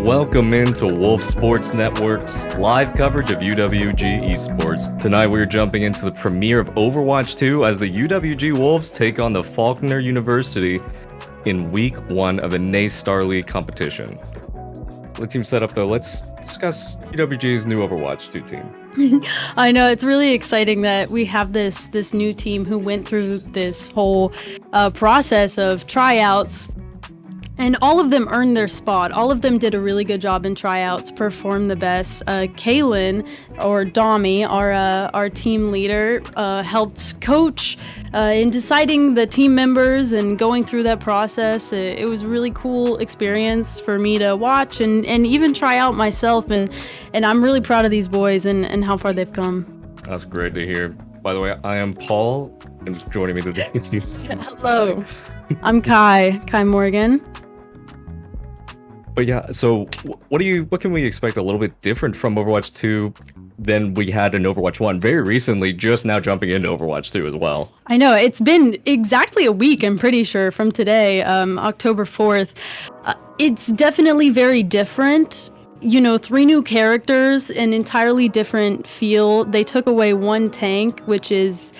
Welcome into Wolf Sports Network's live coverage of UWG esports. Tonight we're jumping into the premiere of Overwatch 2 as the UWG Wolves take on the Faulkner University in week 1 of the NACE Starleague competition. The team setup though, let's discuss UWG's new Overwatch 2 team. I know, it's really exciting that we have this new team who went through this whole process of tryouts, and all of them earned their spot. All of them did a really good job in tryouts, performed the best. Kaylin, or Domi, our team leader, helped coach in deciding the team members and going through that process. It was a really cool experience for me to watch and even try out myself. And I'm really proud of these boys and how far they've come. That's great to hear. By the way, I am Paul, and joining me today. Hello. I'm Kai Morgan. But yeah, so what can we expect a little bit different from Overwatch 2 than we had in Overwatch 1 very recently, just now jumping into Overwatch 2 as well? I know, it's been exactly a week, I'm pretty sure, from today, October 4th. It's definitely very different. You know, 3 new characters, an entirely different feel. They took away 1 tank, which is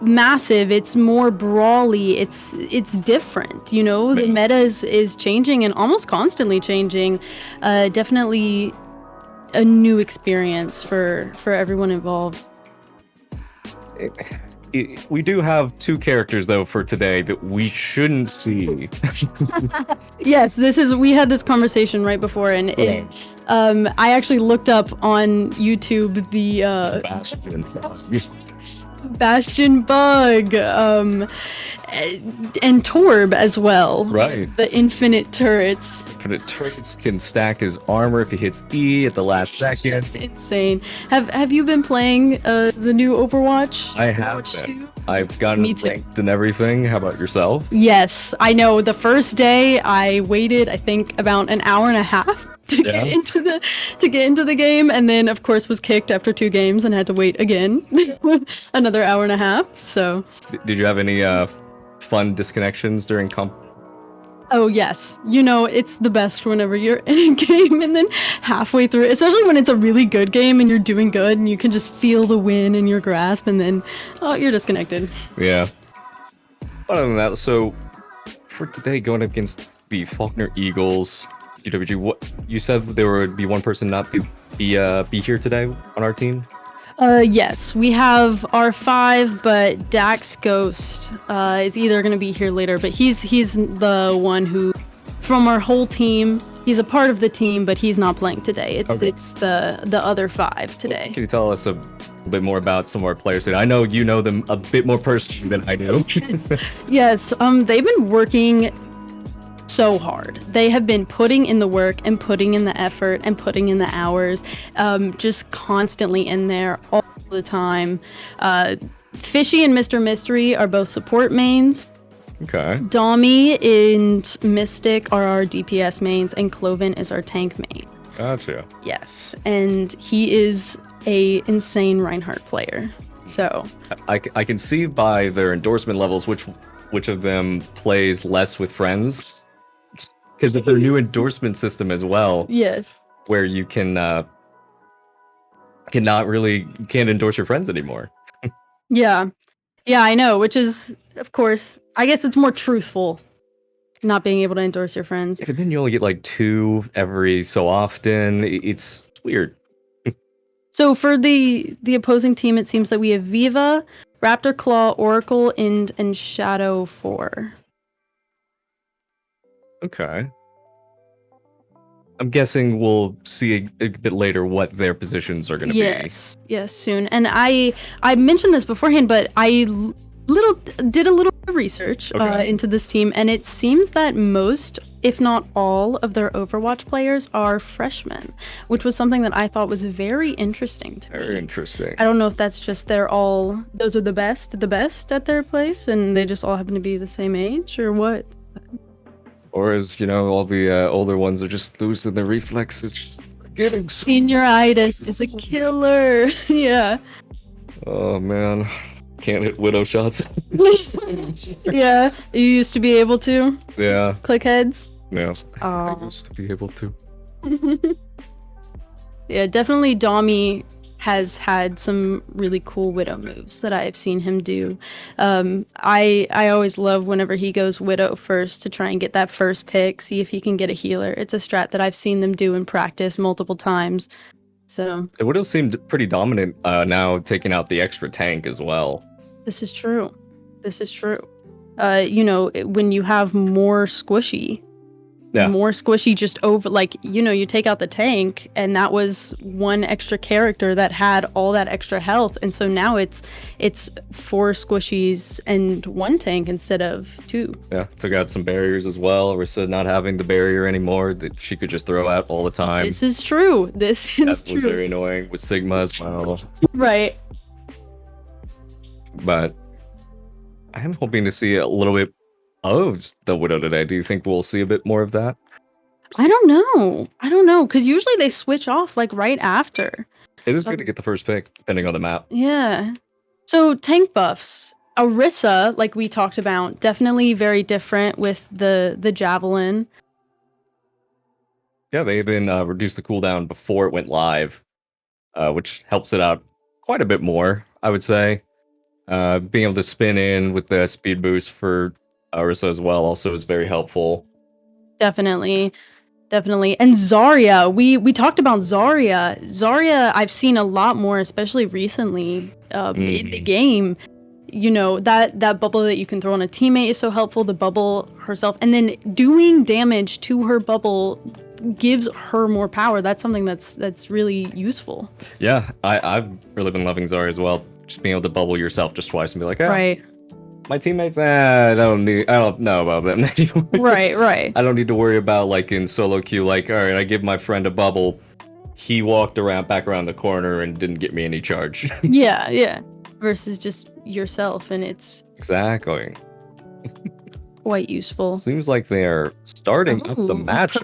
massive. It's more brawly. It's different, you know. The meta is changing and almost constantly changing. Definitely a new experience for everyone involved. We do have 2 characters though for today that we shouldn't see. Yes, we had this conversation right before, and I actually looked up on YouTube the Bastion Bug, and Torb as well. Right. The infinite turrets. Infinite turrets can stack his armor if he hits E at the last second. It's insane. Have you been playing the new Overwatch? I have been. I've gotten ranked and everything. How about yourself? Yes, I know. The first day I waited, I think, about an hour and a half to get into the game, and then of course was kicked after 2 games and had to wait again another hour and a half. So did you have any fun disconnections during comp? Oh yes, you know, it's the best whenever you're in a game and then halfway through, especially when it's a really good game and you're doing good and you can just feel the win in your grasp, and then you're disconnected. Yeah. Other than that, so for today, going against the Faulkner Eagles, UWG, what you said there would be 1 person not be here today on our team? Yes, we have our 5, but Dax Ghost is either going to be here later, but he's the one who, from our whole team, he's a part of the team, but he's not playing today. It's the other 5 today. Can you tell us a bit more about some of our players today? I know you know them a bit more personally than I do. Yes, they've been working so hard. They have been putting in the work and putting in the effort and putting in the hours, just constantly in there all the time. Fishy and Mr. Mystery are both support mains. Okay. Domi and Mystic are our DPS mains, and Cloven is our tank main. Gotcha. Yes, and he is a insane Reinhardt player. So I can see by their endorsement levels which of them plays less with friends. Because of their new endorsement system as well. Yes. Where you can't endorse your friends anymore. Yeah, I know, which is, of course, I guess it's more truthful, not being able to endorse your friends. But then you only get like 2 every so often. It's weird. So for the opposing team, it seems that we have Viva, Raptor Claw, Oracle, and Shadow 4. Okay. I'm guessing we'll see a bit later what their positions are going to be. Yes, soon. And I mentioned this beforehand, but I did a little research into this team, and it seems that most, if not all, of their Overwatch players are freshmen, which was something that I thought was very interesting to me. Very interesting. I don't know if that's just those are the best at their place, and they just all happen to be the same age, or what. Or as, you know, all the older ones are just losing their reflexes. Senioritis is a killer. Yeah. Oh, man. Can't hit widow shots. Yeah. You used to be able to? Yeah. Click heads? Yeah. Oh. I used to be able to. Yeah, definitely Dami has had some really cool Widow moves that I've seen him do. I always love whenever he goes Widow first to try and get that first pick, see if he can get a healer. It's a strat that I've seen them do in practice multiple times. So It would have seemed pretty dominant now, taking out the extra tank as well. this is true. This is true. When you have more squishy, just over, like, you take out the tank and that was one extra character that had all that extra health, and so now it's 4 squishies and 1 tank instead of 2. Yeah, took out some barriers as well. Orisa not having the barrier anymore that she could just throw out all the time. This is true. That was very annoying with Sigma as well. Right. But I am hoping to see a little bit of the Widow today. Do you think we'll see a bit more of that? I don't know, because usually they switch off like right after. It is good to get the first pick, depending on the map. Yeah. So tank buffs. Orisa, like we talked about, definitely very different with the javelin. Yeah, they even reduced the cooldown before it went live, which helps it out quite a bit more, I would say. Being able to spin in with the speed boost for Orisa as well also is very helpful. Definitely. And Zarya, we talked about Zarya. Zarya, I've seen a lot more, especially recently in the game. That bubble that you can throw on a teammate is so helpful. The bubble herself, and then doing damage to her bubble gives her more power. That's something that's really useful. Yeah, I've really been loving Zarya as well. Just being able to bubble yourself just twice and be like, right. My teammates, I don't know about them anymore. Right. I don't need to worry about, like, in solo queue, like, all right, I give my friend a bubble. He walked back around the corner and didn't get me any charge. Yeah. Versus just yourself, and it's exactly quite useful. Seems like they are starting up the match.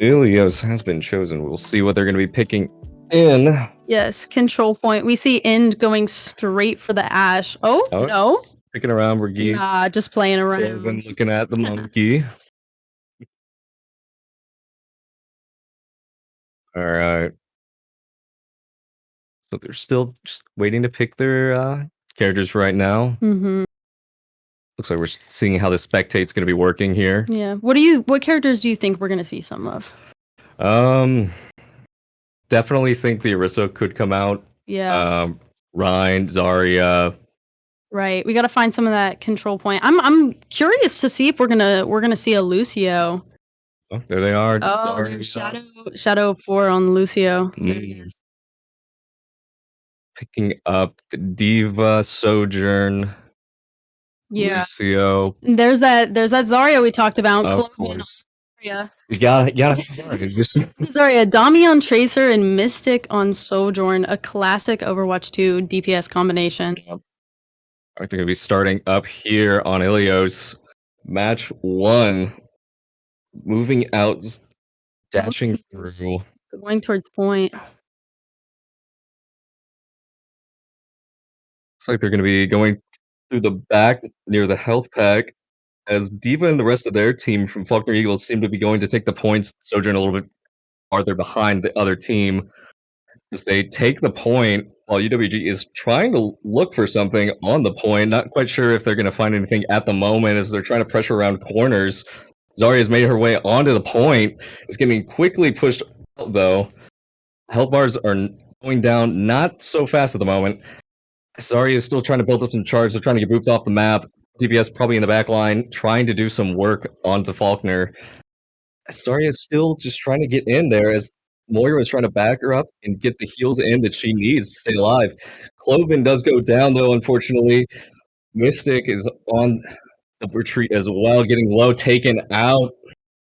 Ilios has been chosen. We'll see what they're going to be picking in. Yes, control point. We see End going straight for the Ashe. Oh no. Picking around, Brigitte. Nah, just playing around. Been looking at the monkey. All right. So they're still just waiting to pick their characters right now. Mm-hmm. Looks like we're seeing how the spectate's going to be working here. Yeah. What characters do you think we're going to see some of? Definitely think the Orisa could come out. Yeah. Rhine, Zarya. Right. We got to find some of that control point. I'm curious to see if we're gonna see a Lucio. Oh, there they are. Shadow 4 on Lucio. Picking up the D.Va, Sojourn. Yeah. Lucio. There's that Zarya we talked about. Of course. Yeah. You gotta Zarya, Dami on Tracer and Mystic on Sojourn, a classic Overwatch 2 DPS combination. Yep. I think they're gonna be starting up here on Ilios. Match 1. Moving out, dashing through. Going towards point. Looks like they're gonna be going through the back near the health pack, as D.Va and the rest of their team from Faulkner Eagles seem to be going to take the points. Sojourn a little bit farther behind the other team as they take the point while UWG is trying to look for something on the point. Not quite sure if they're going to find anything at the moment as they're trying to pressure around corners. Zarya has made her way onto the point. It's getting quickly pushed out, though. Health bars are going down not so fast at the moment. Zarya is still trying to build up some charge. They're trying to get booped off the map. DPS probably in the back line, trying to do some work onto Faulkner. Zarya is still just trying to get in there as Moira is trying to back her up and get the heals in that she needs to stay alive. Cloven does go down, though, unfortunately. Mystic is on the retreat as well, getting low taken out.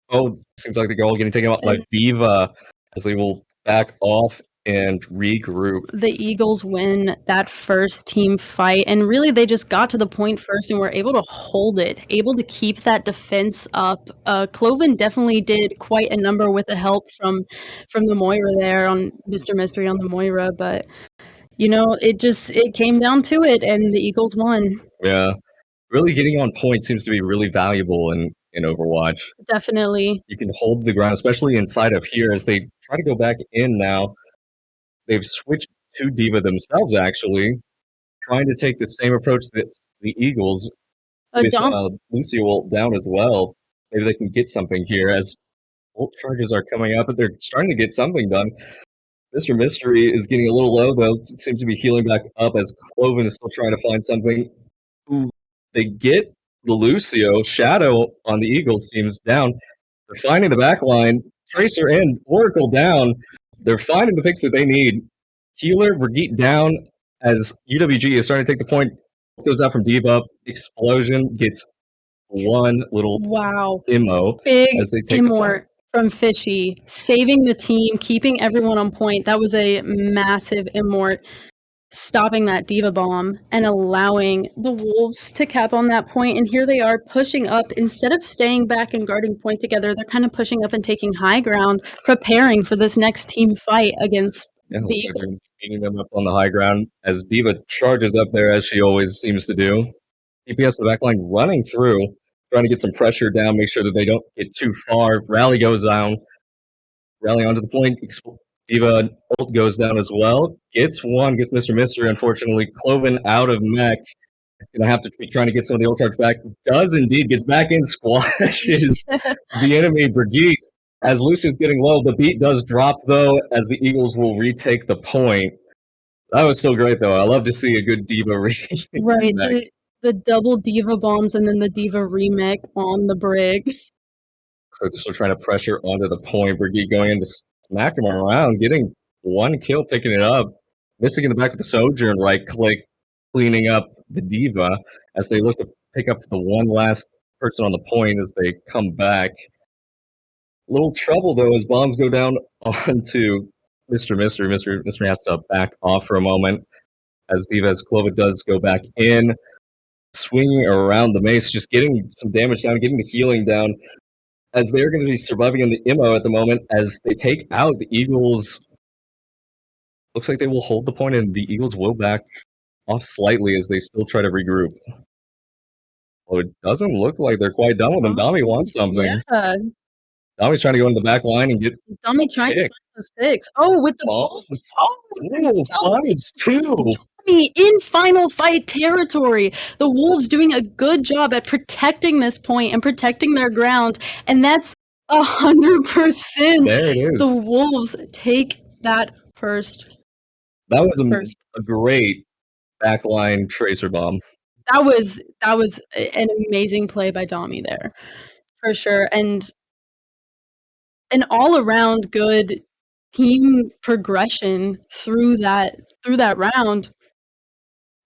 Oh, seems like they're all getting taken out by D.Va as they will back off and regroup. The Eagles win that first team fight, and really they just got to the point first and were able to hold it, able to keep that defense up. Cloven definitely did quite a number with the help from the Moira there on Mr. Mystery on the Moira, but it came down to it and the Eagles won. Yeah. Really getting on point seems to be really valuable, and in Overwatch. Definitely. You can hold the ground, especially inside of here as they try to go back in now. They've switched to D.Va themselves, actually, trying to take the same approach that the Eagles with Dom Lucio ult down as well. Maybe they can get something here as ult charges are coming up, but they're starting to get something done. Mr. Mystery is getting a little low, though. Seems to be healing back up as Cloven is still trying to find something. Ooh, they get the Lucio. Shadow on the Eagles seems down. They're finding the back line. Tracer in. Oracle down. They're finding the picks that they need. Healer, Brigitte down as UWG is starting to take the point. Goes out from D.Va. Explosion gets one little Wow. immo Big as they take the point. immort from Fishy, saving the team, keeping everyone on point. That was a massive immort, stopping that D.Va bomb and allowing the Wolves to cap on that point. And here they are pushing up. Instead of staying back and guarding point together, they're kind of pushing up and taking high ground, preparing for this next team fight against the Looks like they're Eagles. meeting them up on the high ground as D.Va charges up there as she always seems to do. DPS the back line running through, trying to get some pressure down, make sure that they don't get too far. Rally goes down. Rally onto the point. D.Va ult goes down as well. Gets one, gets Mr. Mystery, unfortunately. Cloven out of mech. Gonna have to be trying to get some of the ult charge back. Does indeed, gets back in, squashes the enemy Brigitte. As Lucian's getting low, the beat does drop though, as the Eagles will retake the point. That was still great though. I love to see a good D.Va right, the double D.Va bombs and then the D.Va remake on the brig. So they're still trying to pressure onto the point. Brigitte going in to smack him around, getting one kill, picking it up, missing in the back with the Sojourn, right click, cleaning up the D.Va as they look to pick up the one last person on the point as they come back. Little trouble though as bombs go down onto Mr. Mystery. Mr. Mystery has to back off for a moment as D.Va's Clova does go back in, swinging around the mace, just getting some damage down, getting the healing down, as they're going to be surviving in the IMO at the moment as they take out the Eagles. Looks like they will hold the point, and the Eagles will back off slightly as they still try to regroup. Well, it doesn't look like they're quite done with them. Dami wants something. Yeah. Dami's trying to go into the back line and get Dami trying to find those picks. Oh, with the balls. Finds two. In final fight territory. The Wolves doing a good job at protecting this point and protecting their ground, and that's 100%. There it is. The Wolves take that first. That was a great backline tracer bomb. That was an amazing play by Dami there, for sure, and an all around good team progression through that round.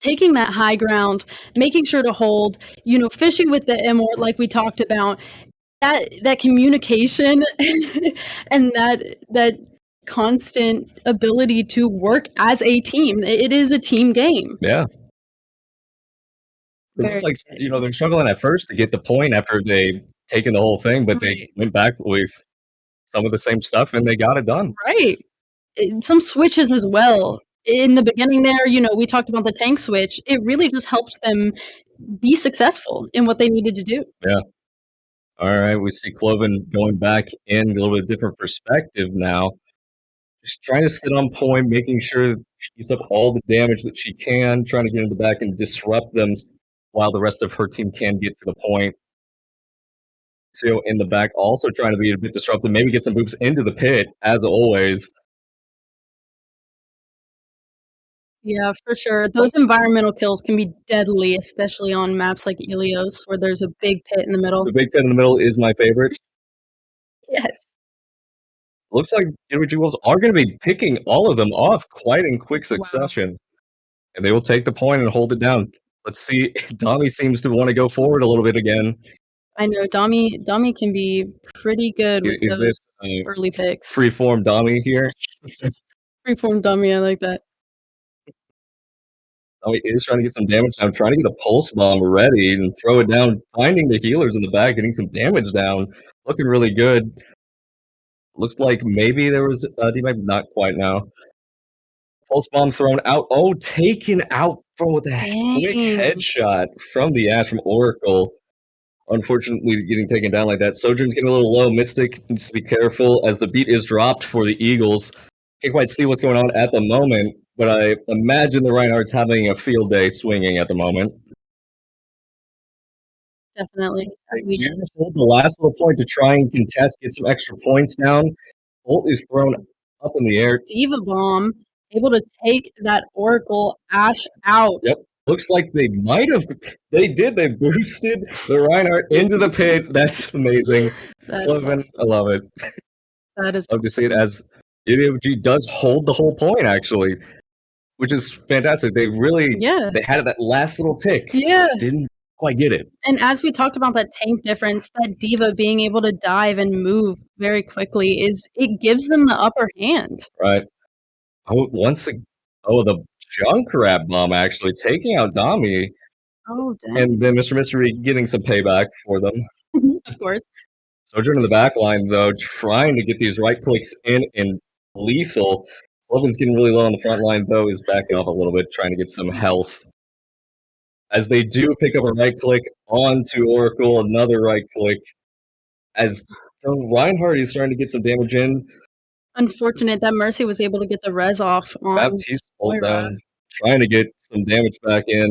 Taking that high ground, making sure to hold, Fishy with the immort like we talked about, that communication and that constant ability to work as a team. It is a team game. Yeah. It looks like, they're struggling at first to get the point after they've taken the whole thing, but they went back with some of the same stuff and they got it done. Right. Some switches as well. In the beginning there, we talked about the tank switch. It really just helped them be successful in what they needed to do. Yeah. All right, we see Cloven going back in a little bit different perspective now. Just trying to sit on point, making sure she gets up all the damage that she can, trying to get in the back and disrupt them while the rest of her team can get to the point. So in the back, also trying to be a bit disruptive, maybe get some boops into the pit, as always. Yeah, for sure. Those environmental kills can be deadly, especially on maps like Ilios, where there's a big pit in the middle. The big pit in the middle is my favorite. Yes. Looks like UWG Wolves are going to be picking all of them off quite in quick succession. Wow. And they will take the point and hold it down. Let's see. Dami seems to want to go forward a little bit again. I know. Dami can be pretty good with those early picks. Freeform Dami here. Freeform Dami, I like that. Dami is trying to get some damage down, trying to get a pulse bomb ready and throw it down, finding the healers in the back, getting some damage down. Looking really good. Looks like maybe there was a teammate, not quite now. Pulse bomb thrown out. Oh, taken out with a quick headshot from the Ash from Oracle. unfortunately getting taken down like that. Sojourn's getting a little low. Mystic needs to be careful as the beat is dropped for the Eagles. Can't quite see what's going on at the moment, but I imagine the Reinhardt's having a field day swinging at the moment. Definitely. They do hold the last little point to try and contest, get some extra points down. Bolt is thrown up in the air. Diva Bomb able to take that Oracle Ash out. Yep. Looks like they might have. They did. They boosted the Reinhardt into the pit. That's amazing. That's Cloven, awesome. I love it. That is Love to see it as UWG does hold the whole point, actually, which is fantastic. They really, they had that last little tick. Yeah. Didn't quite get it. And as we talked about that tank difference, that Diva being able to dive and move very quickly it gives them the upper hand. Right. Oh, the junk rat bomb actually taking out Dami. Oh, dang. And then Mr. Mystery getting some payback for them. Of course. Sojourn in the back line, though, trying to get these right clicks in and lethal. Logan's getting really low on the front line, though, is backing off a little bit, trying to get some health. As they do pick up a right click onto Oracle, another right click. As the Reinhardt is starting to get some damage in. Unfortunate that Mercy was able to get the res off on Baptiste pulled down, trying to get some damage back in,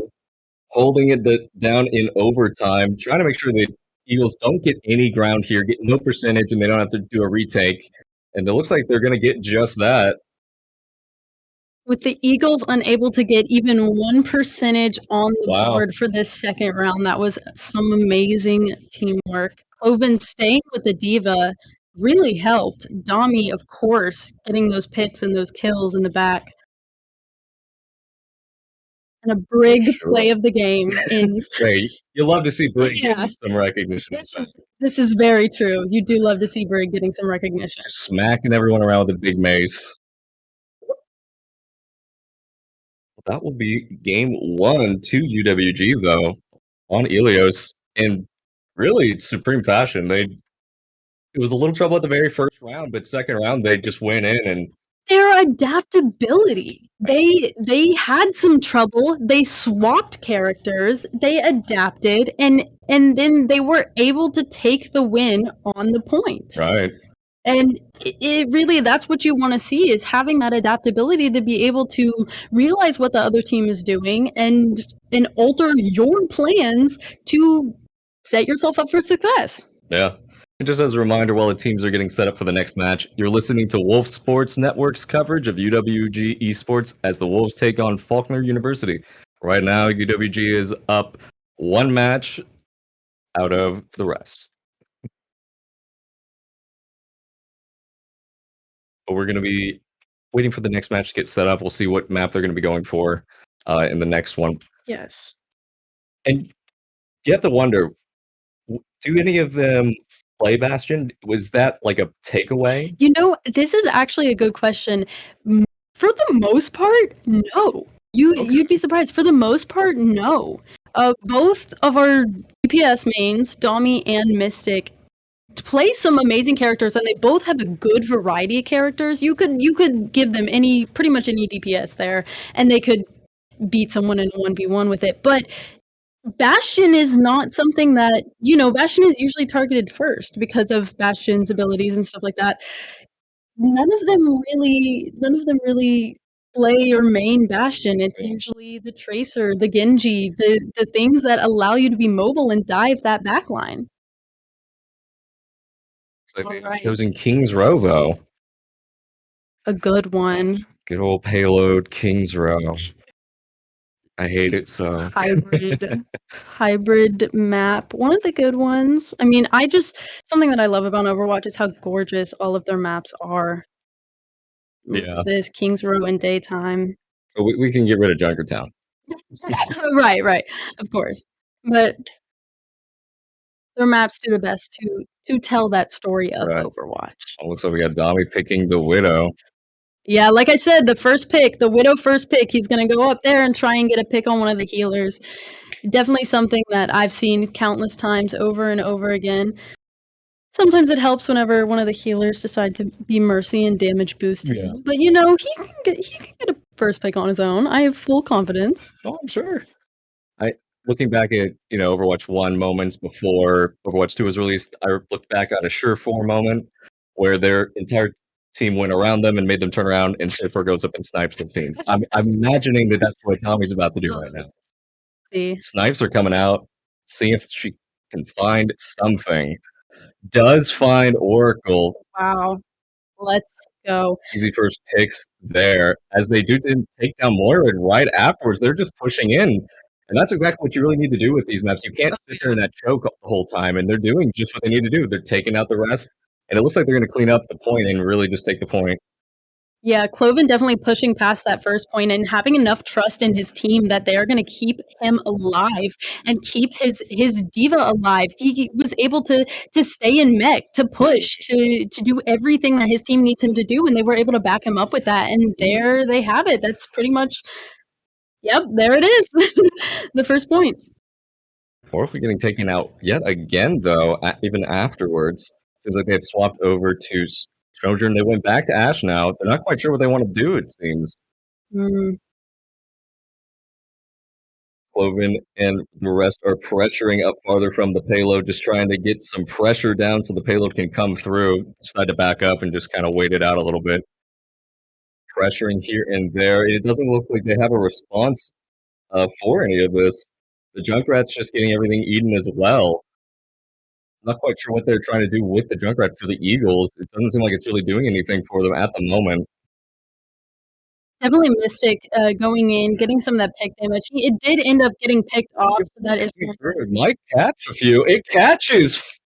holding it down in overtime, trying to make sure the Eagles don't get any ground here, get no percentage, and they don't have to do a retake. And it looks like they're going to get just that. With the Eagles unable to get even 1 percentage on the board for this second round, that was some amazing teamwork. Cloven staying with the Diva really helped. Dami, of course, getting those picks and those kills in the back. And a Brig play of the game. Great. You love to see Brig getting some recognition. This is very true. You do love to see Brig getting some recognition. Just smacking everyone around with a big mace. That will be game 1 to UWG, though, on Ilios. And really, supreme fashion. It was a little trouble at the very first round, but second round, they just went in and their adaptability. They had some trouble. They swapped characters. They adapted, and then they were able to take the win on the point. Right. And it really, that's what you want to see, is having that adaptability to be able to realize what the other team is doing and alter your plans to set yourself up for success. Yeah. And just as a reminder, while the teams are getting set up for the next match, you're listening to Wolf Sports Network's coverage of UWG esports as the Wolves take on Faulkner University. Right now, UWG is up 1 match out of the rest. But we're going to be waiting for the next match to get set up. We'll see what map they're going to be going for in the next one. Yes. And you have to wonder, do any of them play Bastion? Was that like a takeaway? You know, this is actually a good question. For the most part, no. You'd be surprised. For the most part, no. Both of our DPS mains, Dami and Mystic, play some amazing characters, and they both have a good variety of characters. You could give them pretty much any DPS there, and they could beat someone in 1v1 with it. But Bastion is not something that, Bastion is usually targeted first because of Bastion's abilities and stuff like that. None of them really play or main Bastion. It's usually the Tracer, the Genji, the things that allow you to be mobile and dive that backline. So they've chosen King's Row, though. A good one. Good old payload, King's Row. I hate it so. Hybrid map. One of the good ones. I mean, something that I love about Overwatch is how gorgeous all of their maps are. Yeah. This King's Row in daytime. So we can get rid of Junkertown. Right. Of course. But their maps do the best to tell that story of Overwatch. It looks like we got Dami picking the Widow. Yeah, like I said, the Widow first pick, he's going to go up there and try and get a pick on one of the healers. Definitely something that I've seen countless times over and over again. Sometimes it helps whenever one of the healers decide to be Mercy and damage boost him. Yeah. But he can get a first pick on his own. I have full confidence. Oh, I'm sure. looking back at, Overwatch 1 moments before Overwatch 2 was released, I looked back on a Surefour moment where their entire team went around them and made them turn around, and Surefour goes up and snipes the team. I'm imagining that that's what Tommy's about to do right now. See. Snipes are coming out, see if she can find something. Does find Oracle. Wow. Let's go. Easy first picks there. As they do take down Moira, and right afterwards, they're just pushing in. And that's exactly what you really need to do with these maps. You can't sit there in that choke the whole time, and they're doing just what they need to do. They're taking out the rest, and it looks like they're going to clean up the point and really just take the point. Yeah, Cloven definitely pushing past that first point and having enough trust in his team that they are going to keep him alive and keep his diva alive. He was able to stay in mech, to push, to do everything that his team needs him to do, and they were able to back him up with that. And there they have it. That's pretty much, yep, there it is, the first point. Orphan getting taken out yet again, though, even afterwards. Seems like they've swapped over to Trojan. They went back to Ash now. They're not quite sure what they want to do, it seems. Cloven and the rest are pressuring up farther from the payload, just trying to get some pressure down so the payload can come through. Decide to back up and just kind of wait it out a little bit. Pressuring here and there. It doesn't look like they have a response for any of this. The Junkrat's just getting everything eaten as well. Not quite sure what they're trying to do with the Junkrat for the Eagles. It doesn't seem like it's really doing anything for them at the moment. Definitely Mystic going in, getting some of that pick damage. It did end up getting picked off, so that is it might catch a few. It catches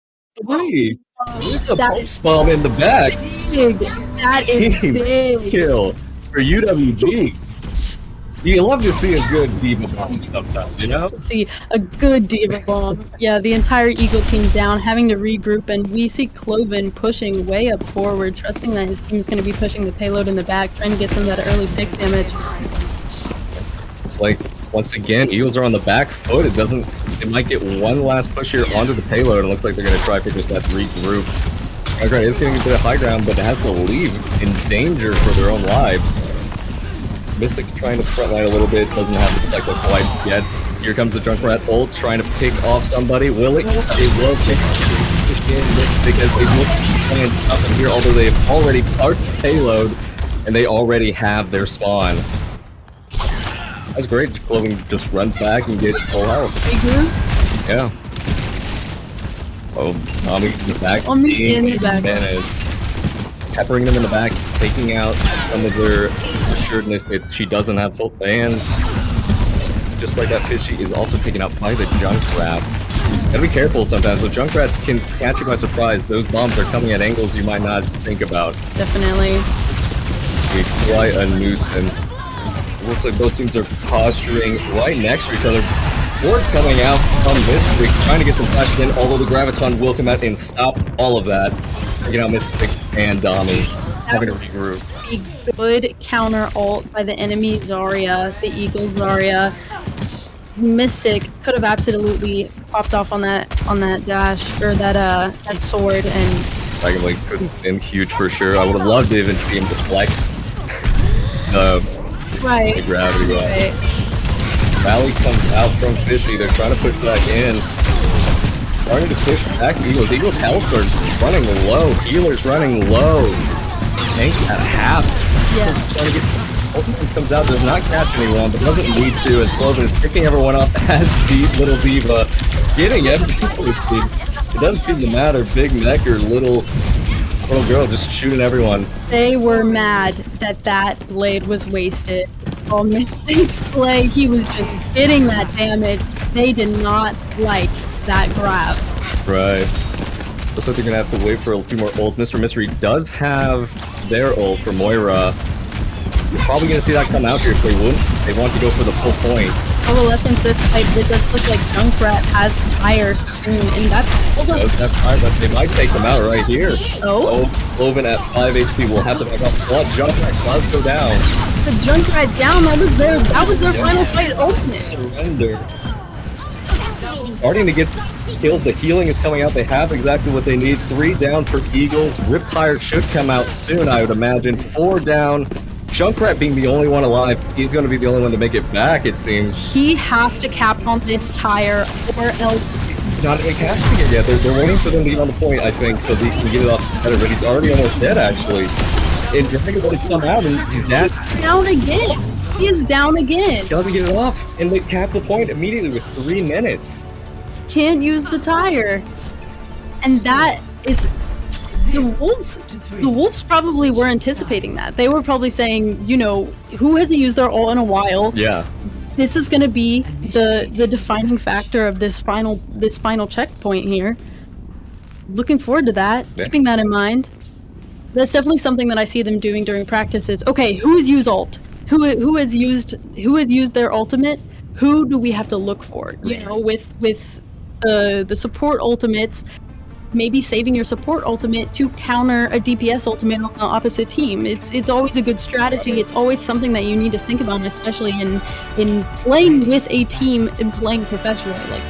3. There's a post bomb in the back. Big. That is big. Kill for UWG. You love to see a good diva bomb sometimes, you know? To see a good diva bomb. Yeah, the entire Eagle team down, having to regroup, and we see Cloven pushing way up forward, trusting that his team is going to be pushing the payload in the back, trying to get some of that early pick damage. It's like, once again, Eagles are on the back foot. It might get one last push here onto the payload. It looks like they're going to try for just that regroup. Junkrat is getting a bit of high ground, but has to leave in danger for their own lives. Mystic's trying to frontline a little bit, doesn't have the cycle quite yet. Here comes the Junkrat ult, trying to pick off somebody. Will it? They will pick because they will try and stop them here, although they've already parked the payload and they already have their spawn. That's great. Cloven just runs back and gets full health. Yeah. Oh, Tommy in the back. Menace. Peppering them in the back, taking out some of their assuredness that she doesn't have full ban. Just like that fish, she is also taken out by the Junkrat. Gotta be careful sometimes. The Junkrats can catch you by surprise. Those bombs are coming at angles you might not think about. Definitely. It's quite a nuisance. It looks like both teams are posturing right next to each other. Ward coming out from Mystic, trying to get some flashes in, although the Graviton will come out and stop all of that. Taking out Mystic and Dami, having to regroup. A good counter ult by the enemy Zarya, the Eagle Zarya. Mystic could have absolutely popped off on that dash or that sword, and Dragon Blade could have been huge for sure. I would have loved to even see him deflect the gravity well. Right. Rally comes out from Fishy. They're trying to push back in. Starting to push back Eagles. Eagles' health are running low. Healer's running low. Tank at half. Yeah. Trying to get. Ultimate comes out, does not catch anyone, but doesn't need to, as Cloven is picking everyone up as Little Diva, getting everyone. It doesn't seem to matter, big mech or little girl, just shooting everyone. They were mad that blade was wasted. Oh, Mystic's blade, he was just getting that damage. They did not like that grab. Right. Looks like they're gonna have to wait for a few more ults. Mr. Mystery does have their ult for Moira. You're probably going to see that come out here if they wouldn't. They want to go for the full point. Coalescence this fight, it does look like Junkrat has fire soon, and that's also... That's fire, but they might take them out right here. Oh? Cloven at 5 HP will have to back off. Blood Junkrat does go down. The Junkrat down, that was their final fight ultimate. Surrender. Starting to get killed. The healing is coming out. They have exactly what they need. 3 down for Eagles. Riptire should come out soon, I would imagine. 4 down Junkrat being the only one alive, he's going to be the only one to make it back, it seems. He has to cap on this tire, or else. He's not even casting it yet. They're waiting for them to get on the point, I think, so they can get it off better, but he's already almost dead, actually. And you're thinking about he's come out, and he's dead. Down again. He is down again. He doesn't get it off, and they cap the point immediately with 3 minutes. Can't use the tire. And that is... The Wolves probably were anticipating that. They were probably saying, you know, who hasn't used their ult in a while? Yeah. This is going to be the defining factor of this final checkpoint here. Looking forward to that. Yeah. Keeping that in mind. That's definitely something that I see them doing during practice is, okay, who has used ult? Who has used their ultimate? Who do we have to look for? You know, with the support ultimates, maybe saving your support ultimate to counter a DPS ultimate on the opposite team. It's always a good strategy. It's always something that you need to think about, especially in playing with a team and playing professionally. Like,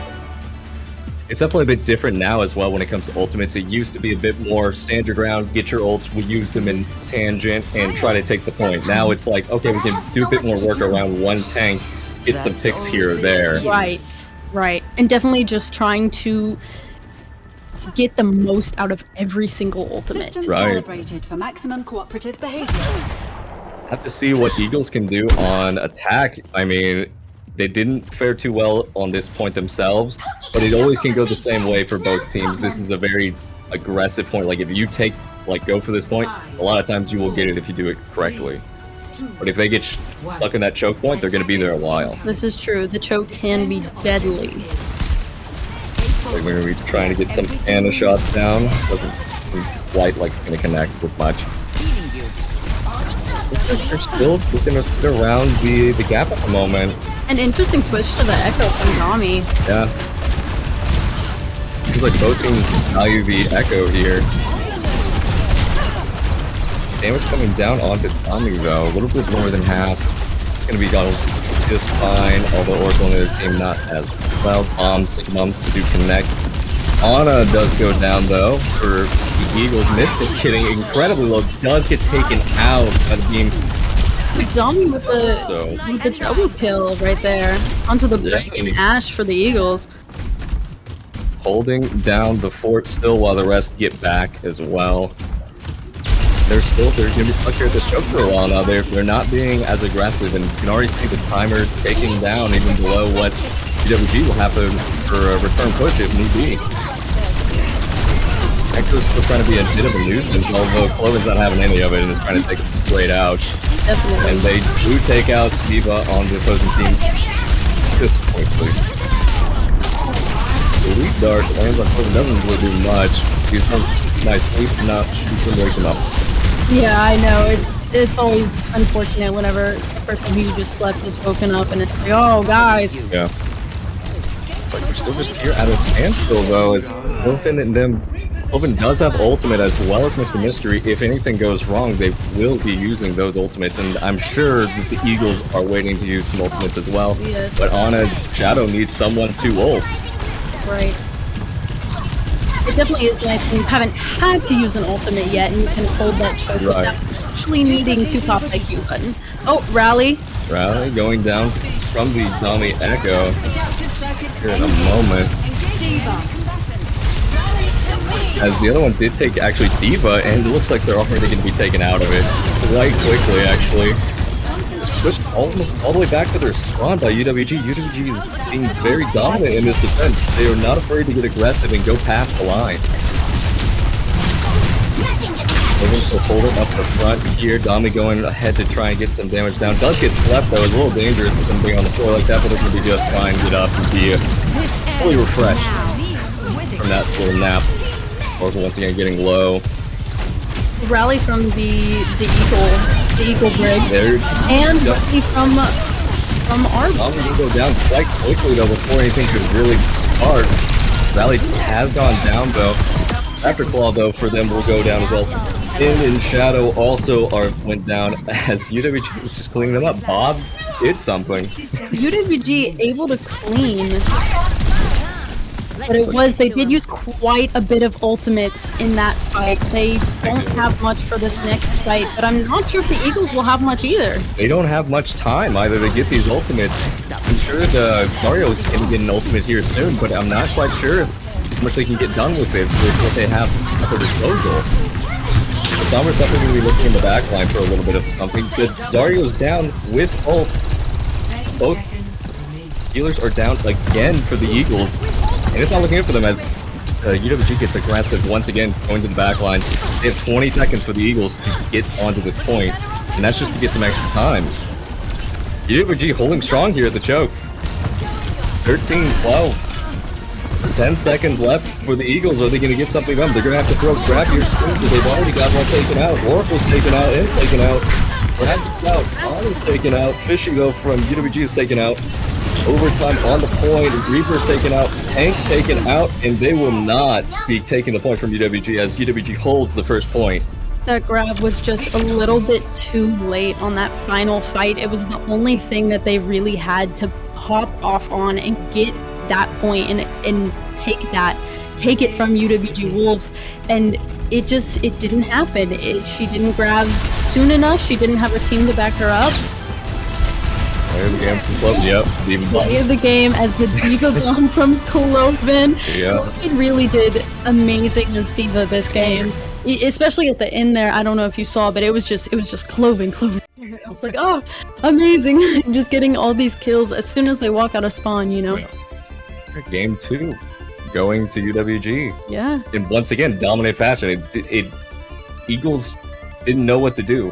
it's definitely a bit different now as well when it comes to ultimates. It used to be a bit more stand your ground, get your ults, we use them in tangent, and try to take the point. Now it's like, okay, we can do a bit more work around one tank, get some picks here or there. Right. And definitely just trying to get the most out of every single ultimate. Calibrated for maximum cooperative behavior. Have to see what Eagles can do on attack. I mean, they didn't fare too well on this point themselves, but it always can go the same way for both teams. This is a very aggressive point. Like, if you go for this point, a lot of times you will get it if you do it correctly. But if they get stuck in that choke point, they're going to be there a while. This is true. The choke can be deadly. Like, we're going to be trying to get some Ana shots down. Doesn't quite like going to connect with much. Looks like they're still within around the gap at the moment. An interesting switch to the Echo from Dami. Yeah. Seems like both teams value the Echo here. Damage coming down onto Dami though, a little bit more than half. It's gonna be done just fine, although Oracle and the team not as well. Bombs, 6 months to do connect. Ana does go down though for the Eagles. Mystic hitting incredibly low, does get taken out by the beam. Dami with the double kill right there onto the break and Ash for the Eagles. Holding down the fort still while the rest get back as well. They're going to be stuck here at this choke for a while now. They're not being as aggressive, and you can already see the timer taking down even below what UWG will happen for a return push if need be. Echo's still trying to be a bit of a nuisance, although Cloven's not having any of it and is trying to take it straight out. Definitely. And they do take out D.Va on the opposing team this quickly. The weak dart lands on Cloven, doesn't really do much. He's done nicely, not shoots and wakes him up. Yeah, I know. It's always unfortunate whenever a person who you just slept is woken up and it's like, oh, guys. Yeah. It's like we're still just here at a standstill, though, as Cloven and them. Cloven does have ultimate as well as Mr. Mystery. If anything goes wrong, they will be using those ultimates, and I'm sure that the Eagles are waiting to use some ultimates as well. Yes. But Ana Shadow needs someone to ult. Right. It definitely is nice when you haven't had to use an ultimate yet and you can hold that choke without actually needing to pop the Q button. Oh, Rally. Rally going down from the Dami Echo here in a moment. As the other one did take actually D.Va, and it looks like they're already going to be taken out of it quite quickly, actually. Pushed almost all the way back to their spawn by UWG. UWG is being very dominant in this defense. They are not afraid to get aggressive and go past the line. They're still holding up the front here. Dami going ahead to try and get some damage down. Does get slept though. It's a little dangerous with them being on the floor like that, but they're going to be just fine. Get up and be fully refreshed from that little nap. Oracle once again getting low. Rally from the Eagle brig, and Rally from Arbor. Dami will go down quite quickly though before anything could really start. Rally has gone down though. Afterclaw though for them will go down as well. In Shadow also went down as UWG was just cleaning them up. Bob did something. UWG able to clean but they did use quite a bit of ultimates in that fight. They don't have much for this next fight, but I'm not sure if the Eagles will have much either. They don't have much time either to get these ultimates. I'm sure the Zario is going to get an ultimate here soon, but I'm not quite sure how much they can get done with it with what they have at their disposal. The Sombra's definitely going to be looking in the back line for a little bit of something, but Zario's down with ult. Both healers are down again for the Eagles, and it's not looking good for them as UWG gets aggressive once again, going to the back line. They have 20 seconds for the Eagles to get onto this point, and that's just to get some extra time. UWG holding strong here at the choke. 13-12. 10 seconds left for the Eagles. Are they going to get something done? They're going to have to throw grab your spoon. They've already got one taken out. Oracle's taken out and taken out. Grab's out. Anna's taken out. Fishy, though, from UWG is taken out. Overtime on the point. Reaper's taken out. Tank taken out. And they will not be taking the point from UWG as UWG holds the first point. That grab was just a little bit too late on that final fight. It was the only thing that they really had to hop off on and get that point and take it from UWG Wolves, and it didn't happen. She didn't grab soon enough. She didn't have a team to back her up. Play of the game from Cloven. Yep, Diva Bomb. Play of the game as the Diva Bomb from Cloven. Yeah. Cloven really did amazing as Diva this game. Especially at the end there, I don't know if you saw, but it was just Cloven. I was like, oh, amazing. Just getting all these kills as soon as they walk out of spawn, you know? Yeah. Game 2 going to UWG. Yeah. And once again, dominant fashion. Eagles didn't know what to do.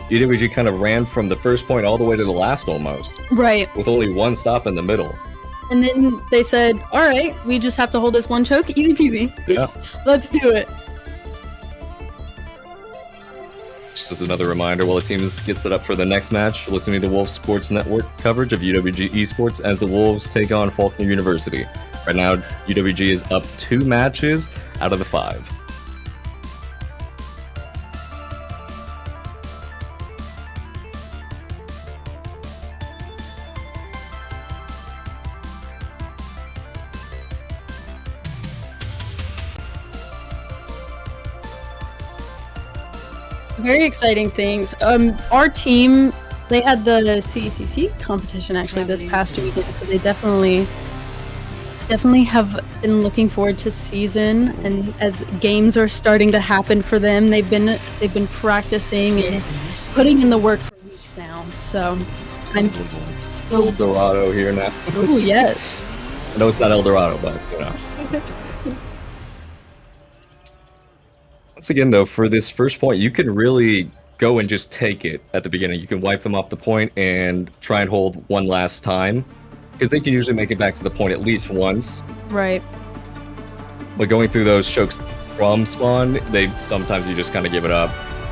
UWG kind of ran from the first point all the way to the last almost. Right. With only one stop in the middle. And then they said, all right, we just have to hold this one choke. Easy peasy. Yeah. Let's do it. Just as another reminder, while the teams get set up for the next match, listening to Wolves Sports Network coverage of UWG Esports as the Wolves take on Faulkner University. Right now, UWG is up 2 matches out of the 5. Very exciting things. Our team, they had the CECC competition actually this past weekend, so they definitely have been looking forward to season, and as games are starting to happen for them, they've been practicing and putting in the work for weeks now. So I'm so El Dorado here now. oh yes. I know it's not El Dorado, but you know. Once again, though, for this first point, you can really go and just take it at the beginning. You can wipe them off the point and try and hold one last time, because they can usually make it back to the point at least once. Right. But going through those chokes from spawn, sometimes you just kind of give it up.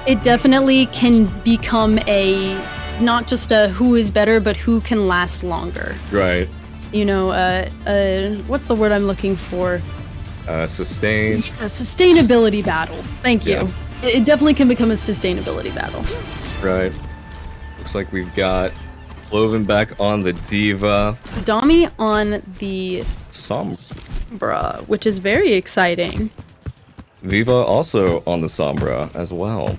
It definitely can become not just a who is better, but who can last longer. Right. You know, what's the word I'm looking for? Sustain. A sustainability battle. Thank you. Yeah. It definitely can become a sustainability battle. Right. Looks like we've got Cloven back on the Diva. Dami on the Sombra, which is very exciting. Viva also on the Sombra as well.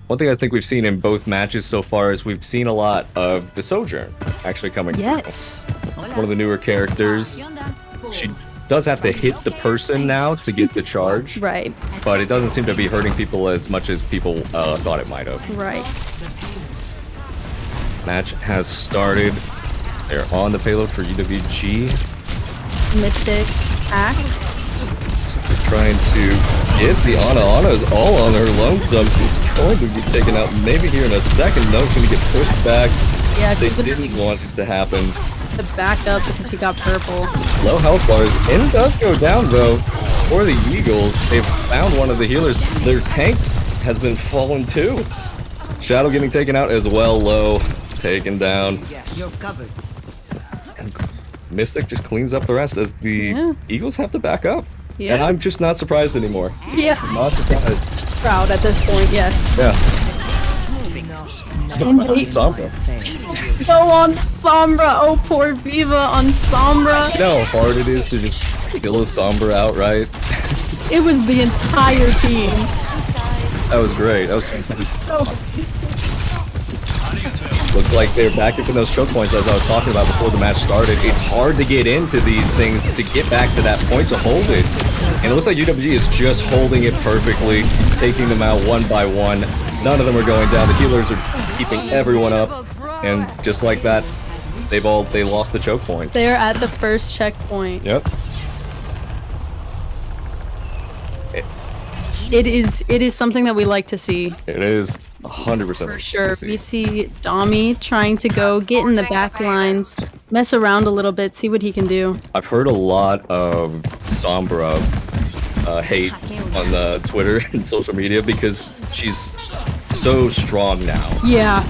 One thing I think we've seen in both matches so far is we've seen a lot of the Sojourn actually coming Yes. through. One of the newer characters. She does have to hit the person now to get the charge. Right. But it doesn't seem to be hurting people as much as people thought it might have. Right. Match has started. They're on the payload for UWG. Mystic hack. They're trying to get the Ana. Ana is all on her lonesome. It's going to be taken out maybe here in a second. No, it's going to get pushed back. Yeah, They didn't want it to happen. to back up because he got purple. Low health bars. It does go down, though, for the Eagles. They've found one of the healers. Their tank has been fallen, too. Shadow getting taken out as well. Low taken down. Yeah, you're covered. Mystic just cleans up the rest as the Eagles have to back up. Yeah. And I'm just not surprised anymore. Yeah. Not surprised. It's proud at this point, yes. Yeah. And they, Sombra. go on Sombra. Oh, poor Viva on Sombra. You know how hard it is to just kill a Sombra outright? It was the entire team. That was great. That was So looks like they're back up in those choke points as I was talking about before the match started. It's hard to get into these things to get back to that point to hold it. And it looks like UWG is just holding it perfectly, taking them out one by one. None of them are going down. The healers are keeping everyone up. And just like that, they lost the choke point. they're at the first checkpoint. Yep. It is something that we like to see. It is 100%. For sure. We see Dami trying to get in the back lines, mess around a little bit, see what he can do. I've heard a lot of Sombra hate on the Twitter and social media because she's so strong now. Yeah,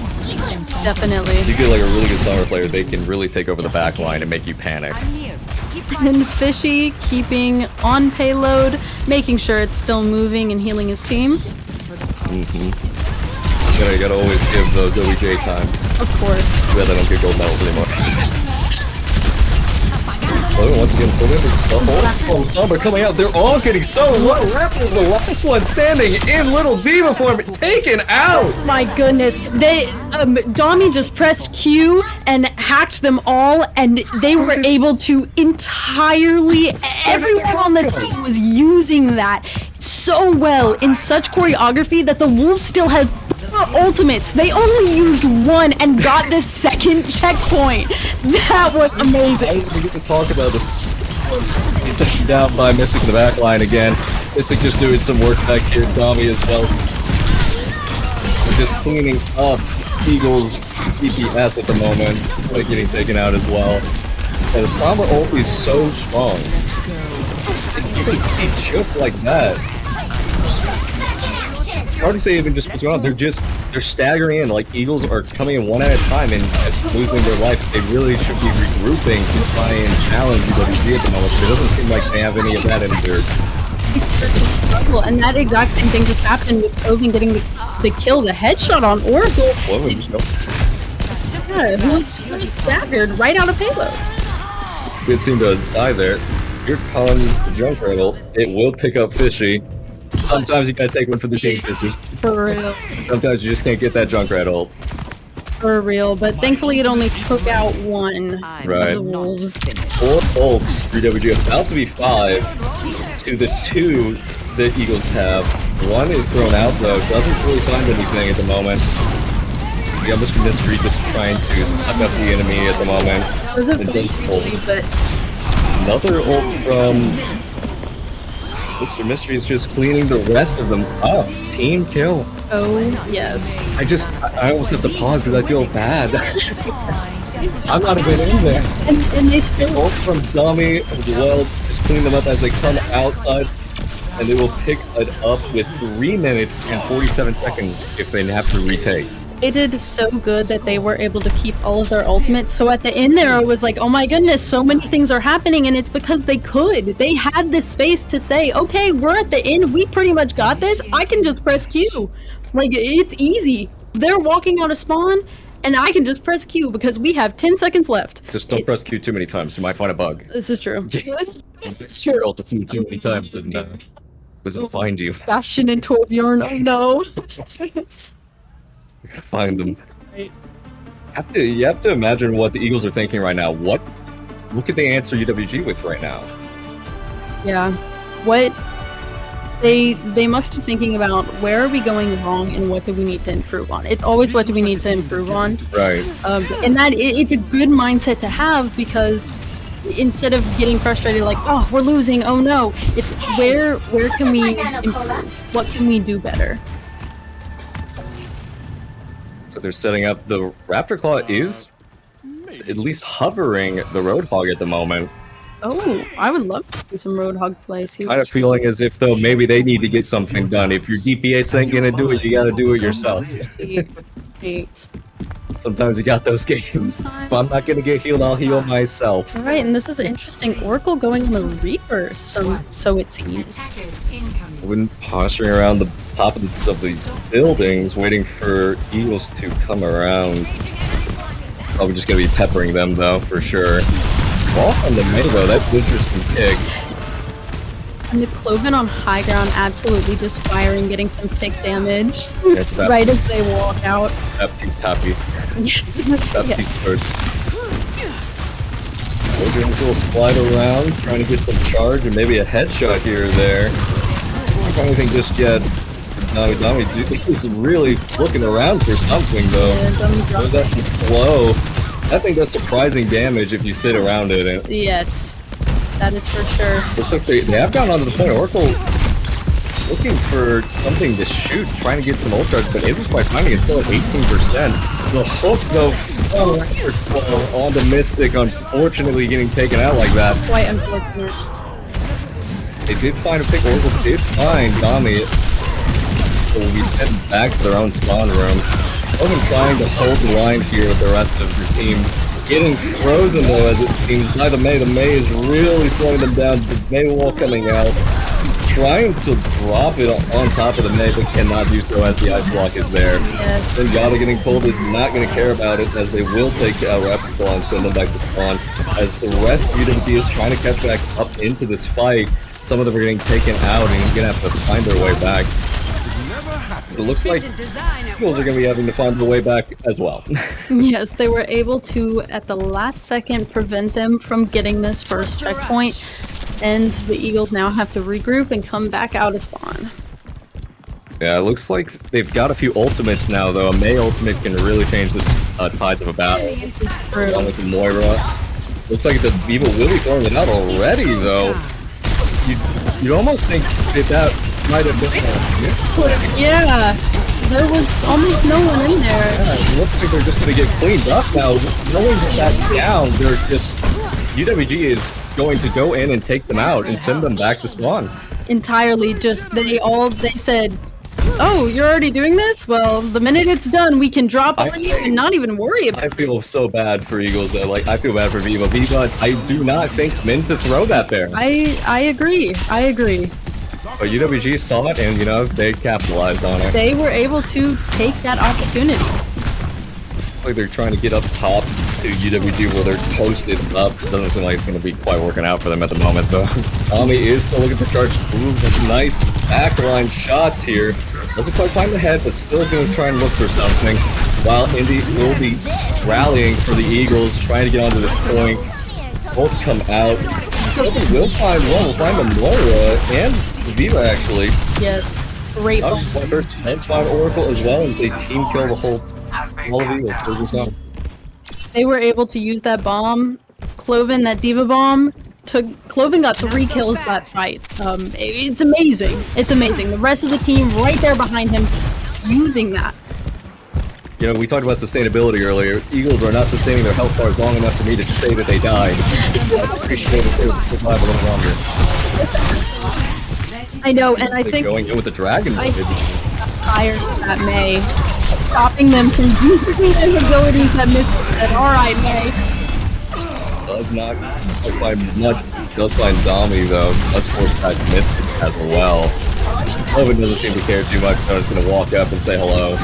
definitely. You get like a really good Sombra player, they can really take over the back line and make you panic. And Fishy keeping on payload, making sure it's still moving and healing his team. You gotta always give those OWJ times. Of course. Yeah, they don't get gold medals anymore. Oh, once again, Sombra coming out. They're all getting so low. Raptor's the last one standing in Little Diva form, taken out. My goodness. Dami just pressed Q and hacked them all, and they were able to everyone on the team was using that so well in such choreography that the Wolves still had 4 ultimates. They only used 1 and got this second checkpoint. That was amazing. We get to talk about this. Taken down by Mystic in the back line again. Mystic just doing some work back here. Dami as well. We're just cleaning up Eagles DPS at the moment. Like getting taken out as well. And the Sombra ult is so strong. It's just like that. It's hard to say even just what's going on. They're staggering in. Like Eagles are coming in one at a time and just losing their life. They really should be regrouping to try and challenge UWG at the moment. But it doesn't seem like they have any of that in their. And that exact same thing just happened with Oven getting the kill, the headshot on Oracle. Yeah, who was staggered right out of payload. Did seem to die there. Here comes the junk rattle. It will pick up Fishy. Sometimes you gotta take one for the team, Fishy. For real. Sometimes you just can't get that junk rattle. For real, but thankfully it only took out 1 Right. of the Wolves. 4 ults for UWG, about to be 5 to the 2 the Eagles have. 1 is thrown out though, doesn't really find anything at the moment. We have Mr. Mystery just trying to suck up the enemy at the moment. Wasn't And does fully, ult. but Another ult from Mr. Mystery is just cleaning the rest of them up. Team kill. oh yes. I almost have to pause because I feel bad. I'm not even in there. And they still Ult from Dummy as well, just clean them up as they come outside, and they will pick it up with 3 minutes and 47 seconds if they have to retake. they did so good that they were able to keep all of their ultimates. So at the end there, it was like, oh my goodness, so many things are happening, and it's because they could. They had this space to say, okay, we're at the end. We pretty much got this. I can just press Q. Like, it's easy. They're walking out of spawn, and I can just press Q because we have 10 seconds left. Just don't press Q too many times, you might find a bug. This is true. This is Your true. ult to too many times and doesn't find you. Bastion and Torbjorn, oh no. You gotta find them. Right. You have to imagine what the Eagles are thinking right now. What could they answer UWG with right now? Yeah. What they must be thinking about, where are we going wrong and what do we need to improve on? It's always what do we need to improve on. Right. And that it's a good mindset to have, because instead of getting frustrated like, oh, we're losing, oh no, it's where can we improve? What can we do better? So they're setting up. The Raptor Claw is at least hovering the Roadhog at the moment. Oh, I would love to see some Roadhog play. See Kind of feeling as if though maybe they need to get something done. If your DPS ain't gonna do it, you gotta do it yourself. Eight. Sometimes you got those games. If I'm not gonna get healed, I'll heal myself. All right, and this is interesting. Oracle going on the Reaper, so it seems. I've been posturing around the top of these buildings, waiting for Eagles to come around. probably just gonna be peppering them though, for sure. Off on the mid though, that's an interesting pick. And the Cloven on high ground absolutely just firing, getting some pick damage That- right as they walk out. Baptiste's happy. Yes. Baptiste Yes. first. We're doing this little slide around, trying to get some charge and maybe a headshot here or there. I don't think just yet. Dami is really looking around for something though. Goes up and slow. I think that's surprising damage if you sit around it. And Yes, that is for sure. looks like they have gone onto the point. Oracle looking for something to shoot, trying to get some ult charge, but isn't quite finding it. Still at 18%. The hook though, on the Mystic, unfortunately getting taken out like that. Quite unfortunate. They did find a pick. Oracle did find Dami. Will be sent back to their own spawn room. Logan trying to hold the line here with the rest of the team. Getting frozen though, as it seems, by the Mei. The Mei is really slowing them down. The Mei wall coming out. Trying to drop it on top of the Mei, but cannot do so as the ice block is there. Yes. Then Gata getting pulled is not going to care about it, as they will take out Replica and send them back to spawn. As the rest of UWG is trying to catch back up into this fight, some of them are getting taken out and going to have to find their way back. It looks like Eagles are going to be having to find their way back as well. Yes, they were able to, at the last second, prevent them from getting this first checkpoint, and the Eagles now have to regroup and come back out of spawn. Yeah, it looks like they've got a few ultimates now, though. A Mei ultimate can really change the tides of a battle. This is true. Along with the Moira. Looks like the Viva will be throwing it out already, though. You'd almost think that might have been a misplay. Yeah, there was almost no one in there. Yeah, it looks like they're just going to get cleaned up now. Knowing that that's down, they're just... UWG is going to go in and take them out and send them back to spawn. Entirely just, they said, oh, you're already doing this? Well, the minute it's done, we can drop on you and not even worry about it. I feel so bad for Eagles though. Like, I feel bad for Viva. Viva, I do not think meant to throw that there. I agree. But UWG saw it and, you know, they capitalized on it. They were able to take that opportunity. Like they're trying to get up top to UWG where they're posted up. It doesn't seem like it's going to be quite working out for them at the moment though. Ami is still looking for charge. Ooh, some nice backline shots here. Doesn't quite find the head, but still going to try and look for something. While Indy will be rallying for the Eagles, trying to get onto this point. Both come out. We'll find one. We'll find the Moira and Viva actually. Yes, great ball. And find Oracle as well as they team kill the whole all of Eagles. They're just gone. They were able to use that bomb. Cloven, that Diva bomb, Cloven got 3 kills that fight. It's amazing. It's amazing. The rest of the team right there behind him using that. You know, we talked about sustainability earlier. Eagles are not sustaining their health bars long enough for me to say that they died. I'm pretty sure that they will survive a little longer. I know, and I They're think going in with the dragon. I tired of that Mei. Stopping them from using his abilities that Mystic said, alright, Mei. Does not find much. Does find Dami though. Does force back Mystic as well. Owen doesn't seem to care too much. They're just gonna walk up and say hello.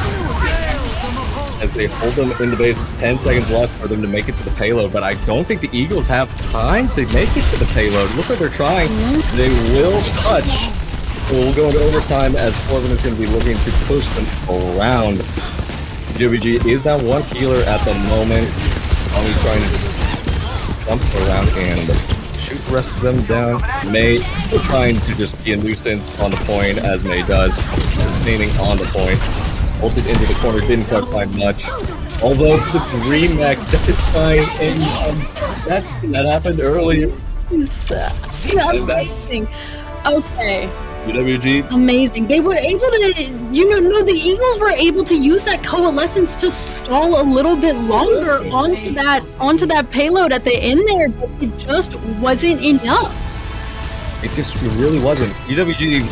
As they hold them in the base, 10 seconds left for them to make it to the payload, but I don't think the Eagles have time to make it to the payload. Looks like they're trying. They will touch. So we'll go into overtime as Corbin is going to be looking to push them around. UWG is now one healer at the moment. Only trying to just jump around and shoot the rest of them down. Mei still trying to just be a nuisance on the point, as Mei does, sustaining on the point. Ulted into the corner, didn't quite find much. Although the green mech does find, and that happened earlier. Amazing. Okay. UWG. Amazing. They were able to, the Eagles were able to use that coalescence to stall a little bit longer onto that payload at the end there, but it just wasn't enough. It really wasn't. UWG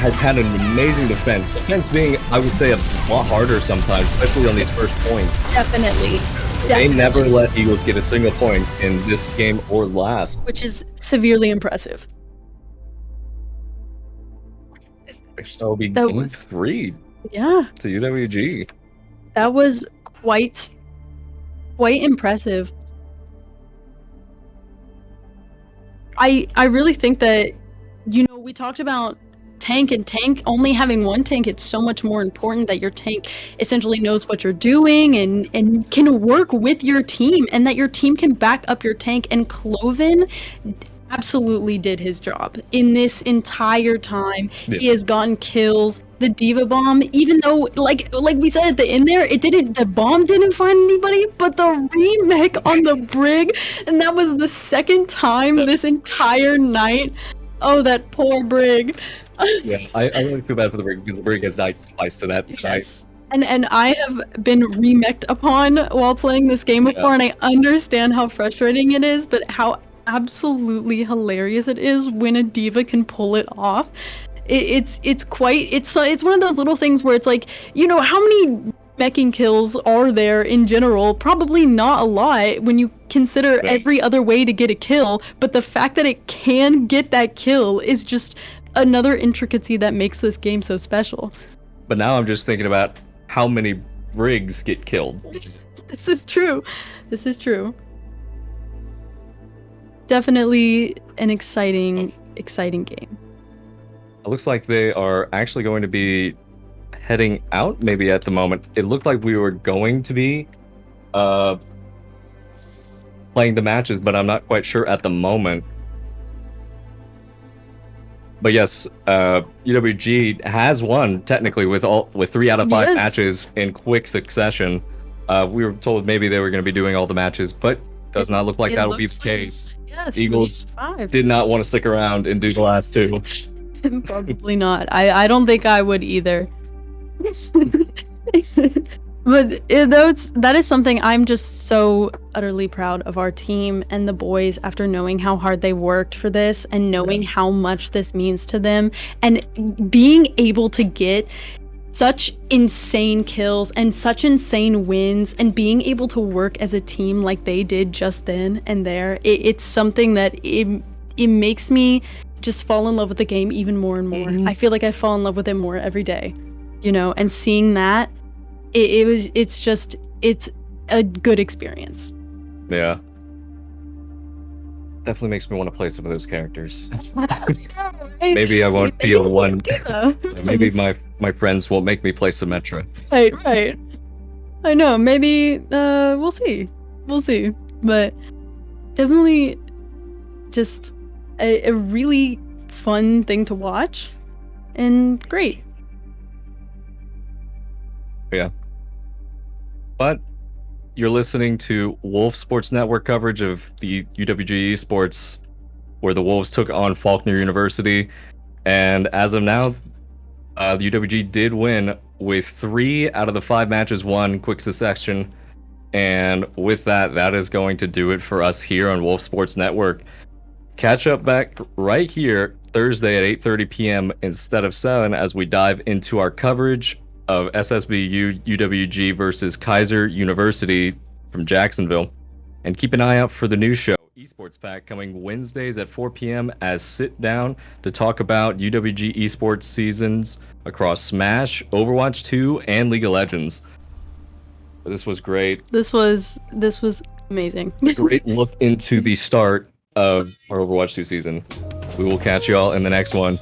has had an amazing defense. Defense being, I would say, a lot harder sometimes, especially on these first points. Definitely. They never let Eagles get a single point in this game or last. Which is severely impressive. So it'll be That game was- 3 Yeah. to UWG. That was quite quite impressive. I really think that, we talked about tank and tank only having one tank. It's so much more important that your tank essentially knows what you're doing and can work with your team, and that your team can back up your tank. And Cloven absolutely did his job in this entire time. Yeah. He has gotten kills. The Diva bomb, even though like we said at the end there, the bomb didn't find anybody, but the remake on the brig, and that was the second time this entire night. Oh, that poor brig. Yeah, I really feel bad for the brig because the brig has died twice to that. Yes. And I have been remeked upon while playing this game before, and I understand how frustrating it is, but how absolutely hilarious it is when a diva can pull it off. It's one of those little things where it's like, how many meching kills are there in general? Probably not a lot when you consider every other way to get a kill, but the fact that it can get that kill is just another intricacy that makes this game so special. But now I'm just thinking about how many brigs get killed. This is true. Definitely an exciting game. It looks like they are actually going to be heading out maybe at the moment. It looked like we were going to be playing the matches, but I'm not quite sure at the moment. But yes, UWG has won technically with 3 out of 5 matches in quick succession. We were told maybe they were going to be doing all the matches, but does not look like that will be the case. Eagles did not want to stick around and do the last 2. Probably not. I don't think I would either. But that is something I'm just so utterly proud of our team and the boys after knowing how hard they worked for this and knowing how much this means to them, and being able to get such insane kills and such insane wins and being able to work as a team like they did just then and there. It's something that it makes me just fall in love with the game even more and more. I feel like I fall in love with it more every day, and seeing that it's a good experience. Yeah, definitely makes me want to play some of those characters. Maybe I won't be one. Maybe my friends won't make me play Symmetra. Right. I know, maybe we'll see, but definitely just a really fun thing to watch and great. Yeah. But you're listening to Wolf Sports Network coverage of the UWG Esports, where the Wolves took on Faulkner University. And as of now, the UWG did win with 3 out of the 5 matches won quick succession. And with that, that is going to do it for us here on Wolf Sports Network. Catch up back right here Thursday at 8:30 p.m. instead of 7 as we dive into our coverage of SSBU UWG versus Kaiser University from Jacksonville. And keep an eye out for the new show, Esports Pack, coming Wednesdays at 4 p.m. as sit down to talk about UWG esports seasons across Smash, Overwatch 2, and League of Legends. This was great. This was amazing. Great look into the start of our Overwatch 2 season. We will catch you all in the next one.